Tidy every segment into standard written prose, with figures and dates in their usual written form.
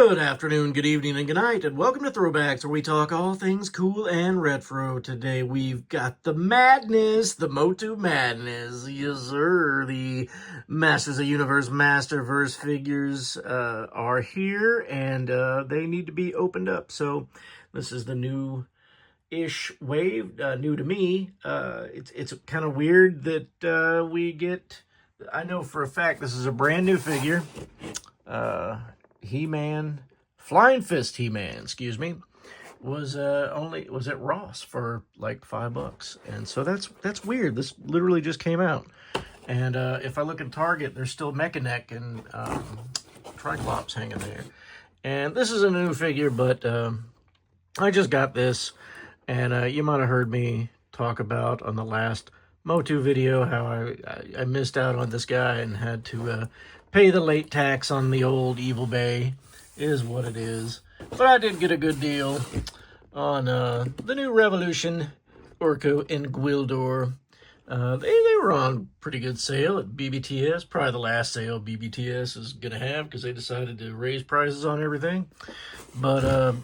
Good afternoon, good evening, and good night, and welcome to Throwbacks, where we talk all things cool and retro. Today we've got the madness, the MOTU madness. Yes, sir. The Masters of Universe Masterverse figures are here, and they need to be opened up. So this is the new-ish wave, new to me. It's kind of weird that we get... I know for a fact this is a brand new figure. He-Man, Flying Fist He-Man, excuse me, was at Ross for like $5, and so that's weird. This literally just came out, and if I look at Target, there's still Mechanic and Triclops hanging there, and this is a new figure, but I just got this, and you might have heard me talk about on the last MOTU video how I missed out on this guy and had to pay the late tax on the old Evil Bay, is what it is. But I did get a good deal on the new Revolution Orko and Gwildor. They were on pretty good sale at BBTS, probably the last sale BBTS is going to have because they decided to raise prices on everything. But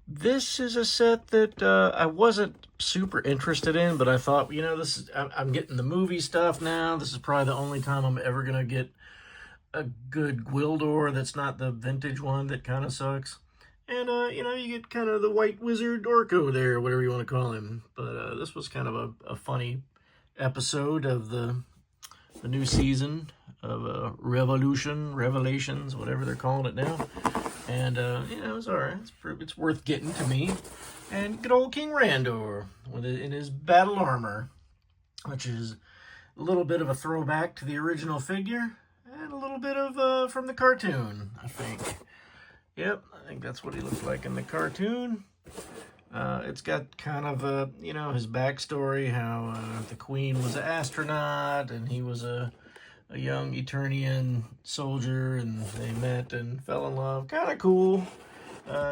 this is a set that I wasn't super interested in, but I thought, you know, I'm getting the movie stuff now. This is probably the only time I'm ever going to get a good Gwildor that's not the vintage one that kind of sucks. And, you know, you get kind of the White Wizard Orko there, whatever you want to call him. But this was kind of a funny episode of the new season of Revelations, whatever they're calling it now. And, you know, it's all right. It's worth getting to me. And good old King Randor in his battle armor, which is a little bit of a throwback to the original figure and a little bit of from the cartoon, I think. Yep, I think that's what he looks like in the cartoon. It's got kind of, you know, his backstory, how the Queen was an astronaut and he was a young Eternian soldier, and they met and fell in love. Kind of cool,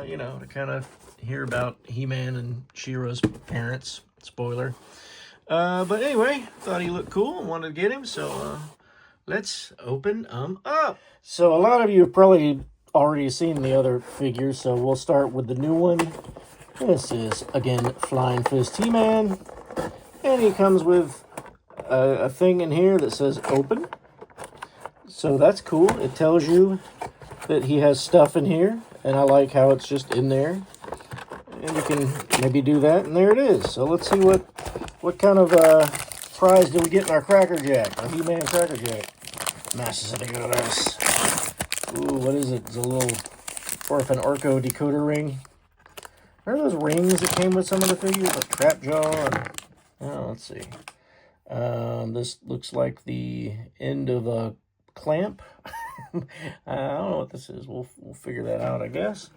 you know, to kind of hear about He-Man and She-Ra's parents. Spoiler. But anyway, thought he looked cool and wanted to get him, so let's open up. So a lot of you have probably already seen the other figures, so we'll start with the new one. This is, again, Flying Fist He-Man, and he comes with a thing in here that says open. So that's cool. It tells you that he has stuff in here, and I like how it's just in there. And you can maybe do that, and there it is. So let's see what kind of prize do we get in our Cracker Jack, our He-Man Cracker Jack. Masters of the Universe. Ooh, what is it? It's a little Orphan Orko decoder ring. Are those rings that came with some of the figures, like Trap Jaw? Oh, let's see. This looks like the end of a clamp. I don't know what this is. We'll figure that out, I guess.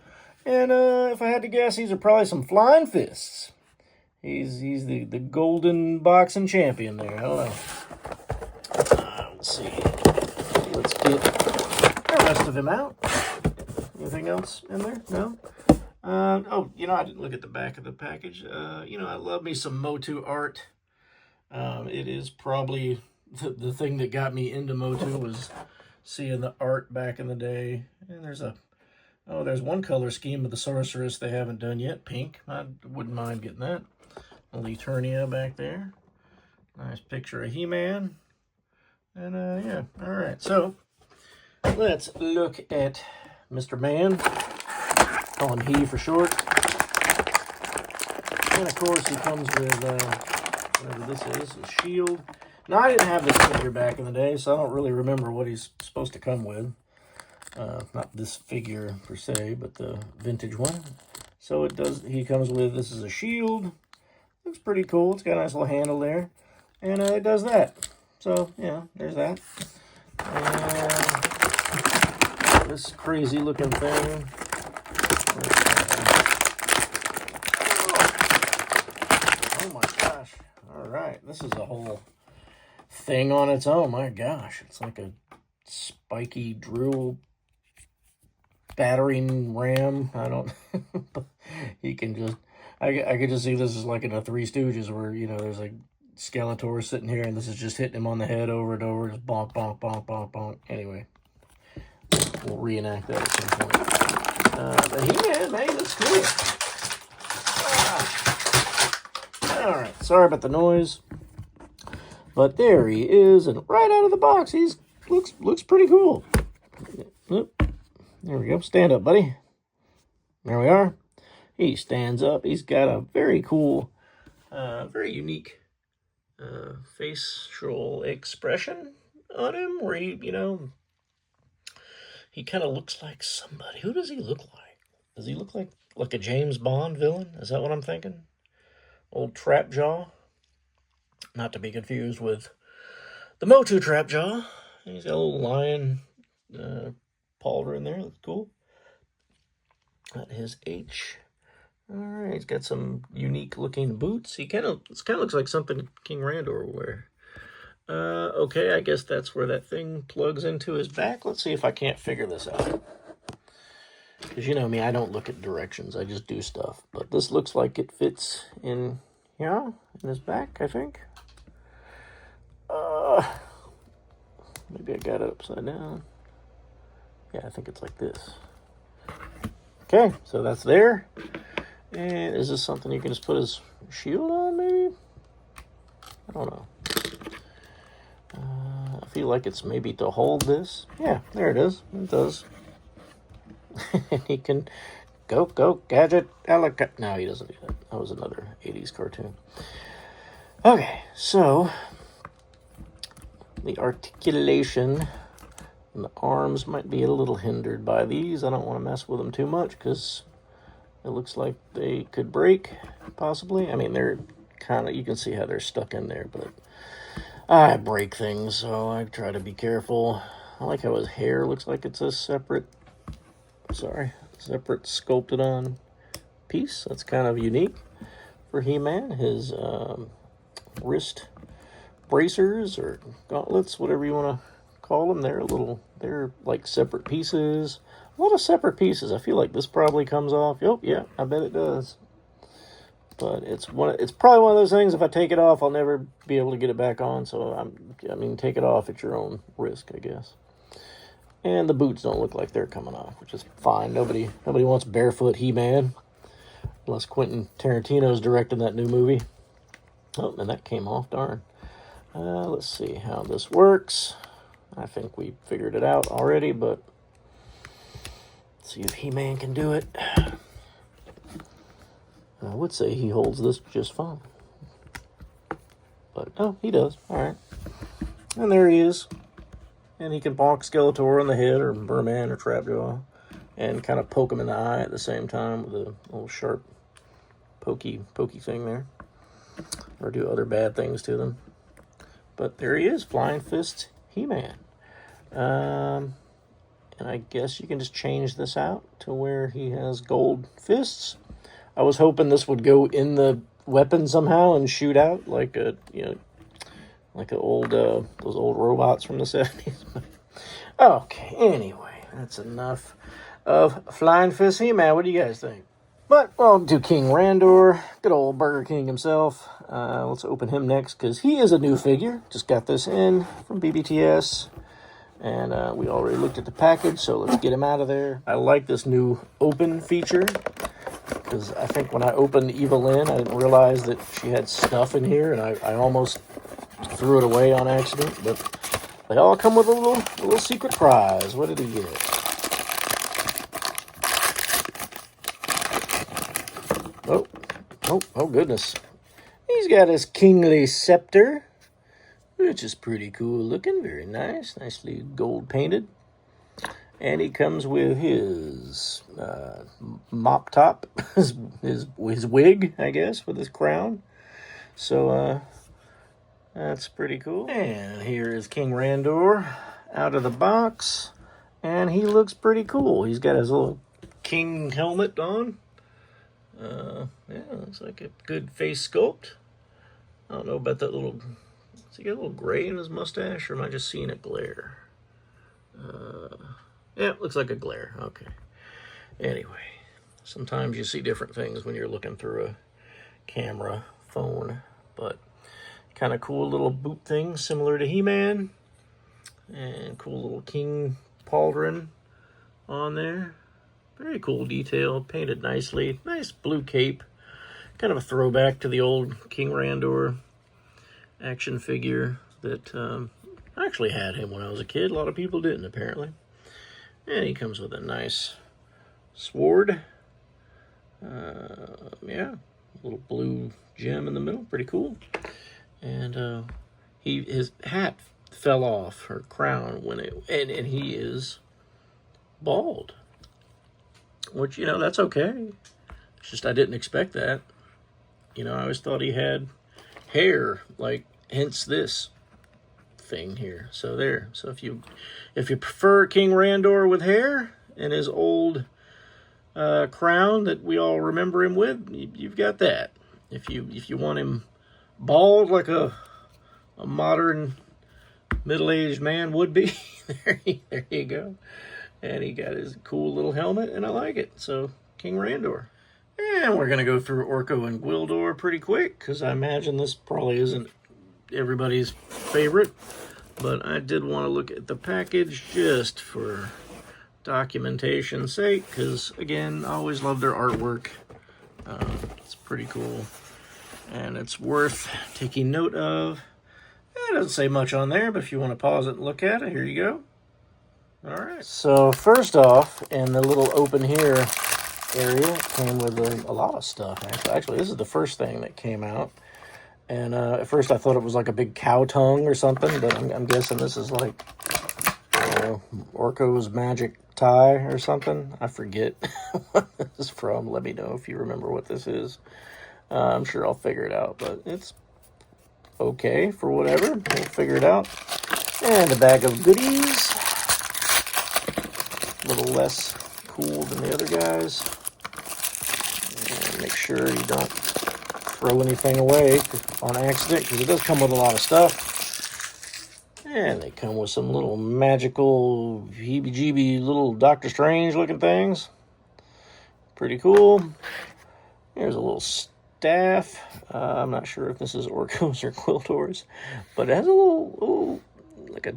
And if I had to guess, these are probably some Flying Fists. He's the golden boxing champion there. I don't know. Let's see. Let's get the rest of him out. Anything else in there? No? Oh, you know, I didn't look at the back of the package. You know, I love me some MOTU art. It is probably the thing that got me into MOTU was seeing the art back in the day. And there's one color scheme of the Sorceress they haven't done yet, pink. I wouldn't mind getting that. A little Eternia back there. Nice picture of He-Man. And, yeah, all right. So, let's look at Mr. Man. Call him He for short. And, of course, he comes with, whatever this is, a shield. Now, I didn't have this figure back in the day, so I don't really remember what he's supposed to come with. Not this figure per se, but the vintage one. So he comes with, this is a shield. Looks pretty cool. It's got a nice little handle there. And it does that. So, yeah, there's that. And this crazy looking thing. Oh my gosh. All right. This is a whole thing on its own. My gosh. It's like a spiky drill battering ram. I don't... He can just... I could just see this is like in a Three Stooges where, you know, there's like Skeletor sitting here, and this is just hitting him on the head over and over, just bonk, bonk, bonk, bonk, bonk. Anyway, we'll reenact that at some point. But He-Man, man, he looks cool. All right, sorry about the noise. But there he is, and right out of the box, he's looks pretty cool. Oop. There we go. Stand up, buddy. There we are. He stands up. He's got a very cool, very unique facial expression on him, where he, he kind of looks like somebody. Who does he look like? Does he look like a James Bond villain? Is that what I'm thinking? Old Trap Jaw? Not to be confused with the MOTU Trap Jaw. He's got a little lion pauldron there. That's cool. Got his H. All right, he's got some unique looking boots. It kind of looks like something King Randor would wear. Okay, I guess that's where that thing plugs into his back. Let's see if I can't figure this out. Because you know me, I don't look at directions. I just do stuff. But this looks like it fits in here, in his back, I think. Maybe I got it upside down. Yeah, I think it's like this. Okay, so that's there. And is this something you can just put his shield on, maybe? I don't know. I feel like it's maybe to hold this. Yeah, there it is. It does. He can go, gadget, helicopter. No, he doesn't do that. That was another 80s cartoon. Okay, so the articulation and the arms might be a little hindered by these. I don't want to mess with them too much because it looks like they could break, possibly. I mean, they're kind of, you can see how they're stuck in there, but I break things, so I try to be careful. I like how his hair looks like it's a separate sculpted on piece. That's kind of unique for He-Man. His wrist bracers or gauntlets, whatever you want to call them, they're like separate pieces. A lot of separate pieces. I feel like this probably comes off. Oh, yeah, I bet it does. But it's probably one of those things, if I take it off, I'll never be able to get it back on. So, take it off at your own risk, I guess. And the boots don't look like they're coming off, which is fine. Nobody wants barefoot He-Man. Unless Quentin Tarantino's directing that new movie. Oh, and that came off, darn. Let's see how this works. I think we figured it out already, but let's see if He-Man can do it. I would say he holds this just fine. But, oh, he does. All right. And there he is. And he can bonk Skeletor on the head, or Merman, or Trapjaw, and kind of poke him in the eye at the same time with a little sharp, pokey thing there. Or do other bad things to them. But there he is, Flying Fist He-Man. And I guess you can just change this out to where he has gold fists. I was hoping this would go in the weapon somehow and shoot out like a, like those old robots from the 70s. Okay, anyway, that's enough of Flying Fist He-Man. What do you guys think? But, well, to King Randor, good old Burger King himself. Let's open him next, because he is a new figure. Just got this in from BBTS. And we already looked at the package, so let's get him out of there. I like this new open feature, because I think when I opened Evelyn, I didn't realize that she had stuff in here, and I almost threw it away on accident. But they all come with a little secret prize. What did he get? Oh, goodness. He's got his kingly scepter, which is pretty cool looking. Very nice. Nicely gold painted. And he comes with his mop top, his wig, I guess, with his crown. So, that's pretty cool. And here is King Randor out of the box. And he looks pretty cool. He's got his little king helmet on. Yeah, looks like a good face sculpt. I don't know about that little... Does he got a little gray in his mustache, or am I just seeing a glare? Yeah, looks like a glare. Okay. Anyway, sometimes you see different things when you're looking through a camera phone, but kind of cool little boot thing, similar to He-Man, and cool little king pauldron on there. Very cool detail, painted nicely. Nice blue cape. Kind of a throwback to the old King Randor action figure that I actually had him when I was a kid. A lot of people didn't, apparently. And he comes with a nice sword. Yeah, a little blue gem in the middle. Pretty cool. And his hat fell off, her crown, when and he is bald. Which, you know, that's okay. It's just I didn't expect that. You know, I always thought he had hair, like, hence this thing here. So there. So if you prefer King Randor with hair and his old crown that we all remember him with, you've got that. If you want him bald like a modern middle-aged man would be, there you go. And he got his cool little helmet, and I like it. So, King Randor. And we're going to go through Orko and Gwildor pretty quick, because I imagine this probably isn't everybody's favorite. But I did want to look at the package just for documentation's sake, because, again, I always love their artwork. It's pretty cool, and it's worth taking note of. It doesn't say much on there, but if you want to pause it and look at it, here you go. All right. So first off, in the little open here area, it came with a lot of stuff. Actually, this is the first thing that came out. And at first I thought it was like a big cow tongue or something, but I'm guessing this is like Orko's magic tie or something. I forget what this is from. Let me know if you remember what this is. I'm sure I'll figure it out, but it's okay for whatever. We'll figure it out. And a bag of goodies. A little less cool than the other guys. And make sure you don't throw anything away on accident, because it does come with a lot of stuff. And they come with some little magical heebie-jeebie little Doctor Strange looking things. Pretty cool. Here's a little staff. I'm not sure if this is Orko's or Gwildor's, but it has a little like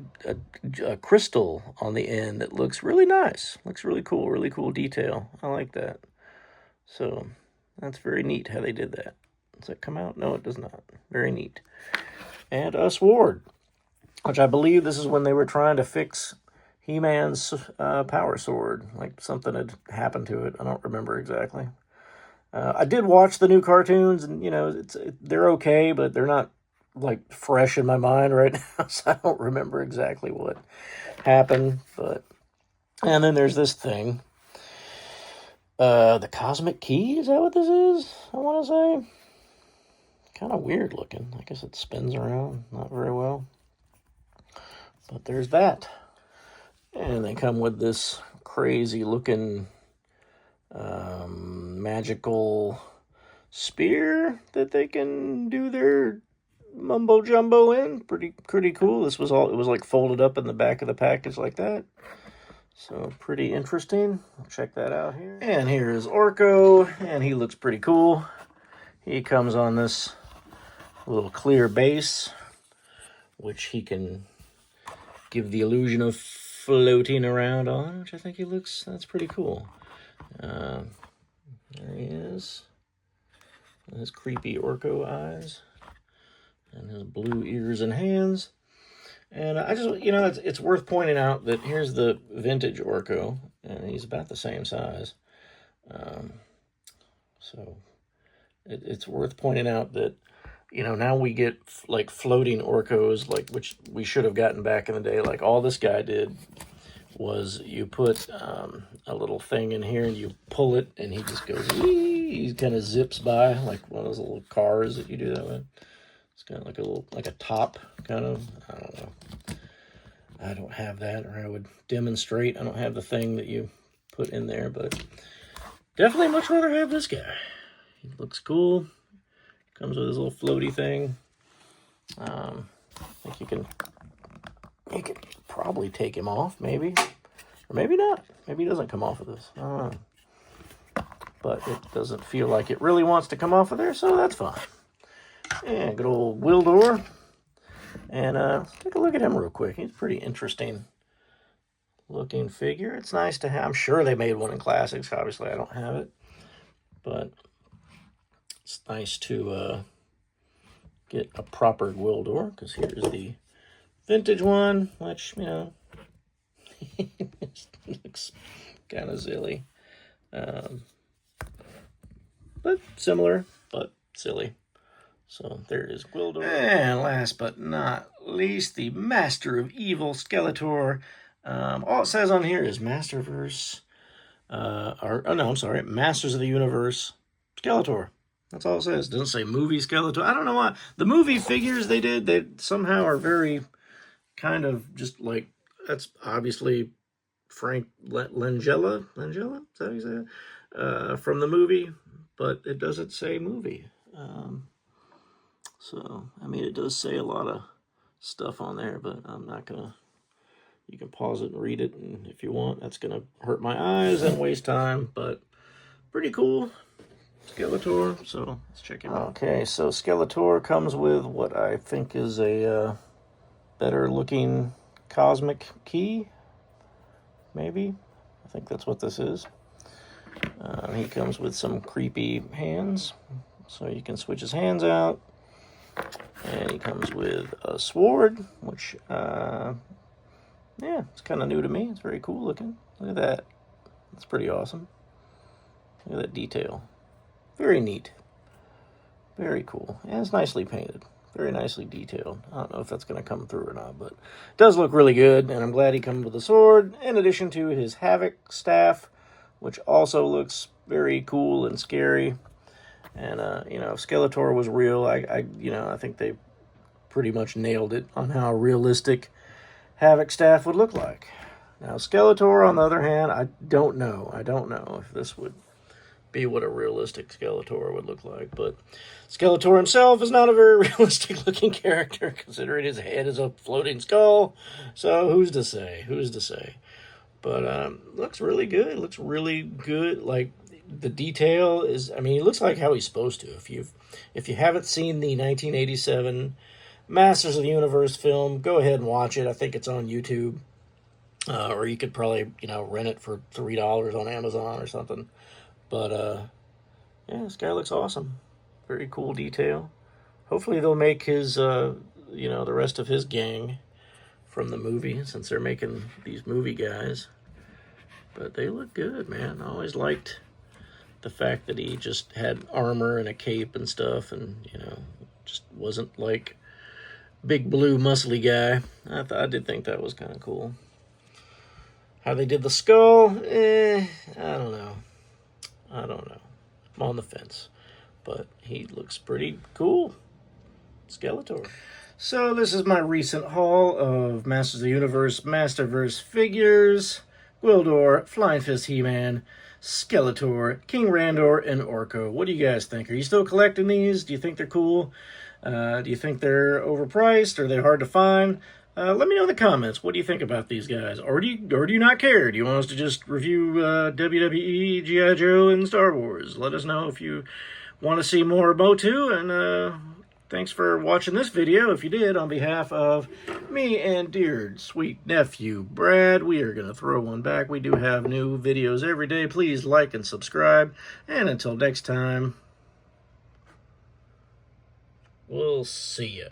a crystal on the end that looks really nice. Looks really cool detail. I like that. So that's very neat how they did that. Does that come out? No, it does not. Very neat. And a sword, which I believe this is when they were trying to fix He-Man's power sword. Like something had happened to it. I don't remember exactly. I did watch the new cartoons, and, you know, they're okay, but they're not, like, fresh in my mind right now, so I don't remember exactly what happened. But and then there's this thing. The Cosmic Key, is that what this is? I want to say. Kind of weird looking. I guess it spins around. Not very well. But there's that. And they come with this crazy looking magical spear that they can do their mumbo jumbo in. Pretty cool. It was like folded up in the back of the package like that. So pretty interesting. Check that out here. And here is Orko, and he looks pretty cool. He comes on this little clear base, which he can give the illusion of floating around on, which I think that's pretty cool. There he is. And his creepy Orko eyes. And his blue ears and hands. And I just, you know, it's worth pointing out that here's the vintage Orko, and he's about the same size. So it's worth pointing out that, you know, now we get like floating Orkos, like, which we should have gotten back in the day. Like all this guy did was you put a little thing in here and you pull it and he just goes, wee! He kind of zips by like one of those little cars that you do that with. It's kind of like a top kind of, I don't know. I don't have that, or I would demonstrate. I don't have the thing that you put in there, but definitely much rather have this guy. He looks cool. Comes with his little floaty thing. I think you can probably take him off, maybe. Or maybe not. Maybe he doesn't come off of this. I don't know. But it doesn't feel like it really wants to come off of there, so that's fine. And good old Gwildor. And let's take a look at him real quick. He's pretty interesting looking figure. It's nice to have. I'm sure they made one in Classics. Obviously, I don't have it. But it's nice to get a proper Gwildor, because here's the vintage one, which, you know, looks kind of silly. But similar, but silly. So there is Gwildor. And last but not least, the Master of Evil Skeletor. All it says on here is Masterverse, Masters of the Universe Skeletor. That's all it says. It doesn't say movie Skeletor. I don't know why. The movie figures they did, they somehow are very kind of just like, that's obviously Frank Langella? Langella? Is that how you say it? From the movie, but it doesn't say movie. So, I mean, it does say a lot of stuff on there, but I'm not going to... You can pause it and read it, and if you want. That's going to hurt my eyes and waste time, but pretty cool. Skeletor, so let's check him out. Okay, so Skeletor comes with what I think is a better-looking cosmic key, maybe. I think that's what this is. He comes with some creepy hands, so you can switch his hands out. And he comes with a sword, which, yeah, it's kind of new to me. It's very cool looking. Look at that. That's pretty awesome. Look at that detail. Very neat. Very cool. And it's nicely painted. Very nicely detailed. I don't know if that's going to come through or not, but it does look really good, and I'm glad he comes with a sword, in addition to his Havoc staff, which also looks very cool and scary. And, you know, if Skeletor was real, I think they pretty much nailed it on how realistic Havoc staff would look like. Now, Skeletor, on the other hand, I don't know. I don't know if this would be what a realistic Skeletor would look like. But Skeletor himself is not a very realistic-looking character, considering his head is a floating skull. So who's to say? Who's to say? But looks really good. Looks really good. Like, the detail is, I mean, he looks like how he's supposed to. If you haven't seen the 1987 Masters of the Universe film, go ahead and watch it. I think it's on YouTube. Or you could probably, you know, rent it for $3 on Amazon or something. But, yeah, this guy looks awesome. Very cool detail. Hopefully they'll make his, you know, the rest of his gang from the movie, since they're making these movie guys. But they look good, man. I always liked the fact that he just had armor and a cape and stuff, and, you know, just wasn't like big blue muscly guy. I did think that was kind of cool. How they did the skull, I don't know. I don't know. I'm on the fence. But he looks pretty cool. Skeletor. So this is my recent haul of Masters of the Universe Masterverse figures. Gwildor, Flying Fist He-Man, Skeletor, King Randor, and Orko. What do you guys think? Are you still collecting these? Do you think they're cool? Do you think they're overpriced? Are they hard to find? Let me know in the comments. What do you think about these guys? Or do you not care? Do you want us to just review WWE, G.I. Joe, and Star Wars? Let us know if you want to see more MOTU, and thanks for watching this video. If you did, on behalf of me and dear sweet nephew Brad, we are going to throw one back. We do have new videos every day. Please like and subscribe. And until next time, we'll see ya.